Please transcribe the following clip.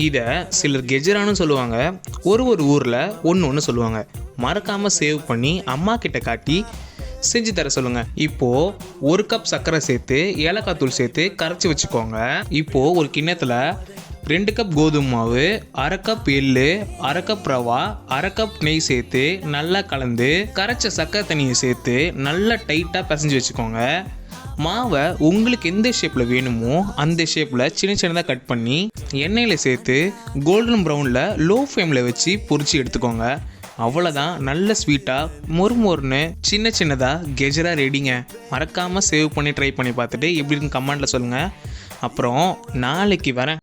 இதை சிலர் கெஜரான்னு சொல்லுவாங்க, ஒரு ஊரில் ஒன்று சொல்லுவாங்க. மறக்காமல் சேவ் பண்ணி அம்மா கிட்ட காட்டி செஞ்சு தர சொல்லுங்கள். இப்போது 1 கப் சர்க்கரை சேர்த்து ஏலக்காய் தூள் சேர்த்து கரைச்சி வச்சுக்கோங்க. இப்போது ஒரு கிண்ணத்தில் 2 கப் கோதுமை மாவு, 1/2 கப் எள்ளு, 1/2 கப் ரவா, 1/2 கப் நெய் சேர்த்து நல்லா கலந்து கரைச்ச சர்க்கரை தண்ணியை சேர்த்து நல்லா டைட்டாக பிசைஞ்சு வச்சுக்கோங்க. மாவை உங்களுக்கு எந்த ஷேப்பில் வேணுமோ அந்த ஷேப்பில் சின்னதாக கட் பண்ணி எண்ணெயில் சேர்த்து கோல்டன் ப்ரௌனில் லோ ஃப்ளேமில் வச்சு பொரிச்சு எடுத்துக்கோங்க. அவ்வளோதான், நல்ல ஸ்வீட்டாக மொறுன்னு சின்னதாக கெஜரா ரெடிங்க. மறக்காமல் சேவ் பண்ணி ட்ரை பண்ணி பார்த்துட்டு எப்படின்னு கமெண்ட்டில் சொல்லுங்கள். அப்புறம் நாளைக்கு வரேன்.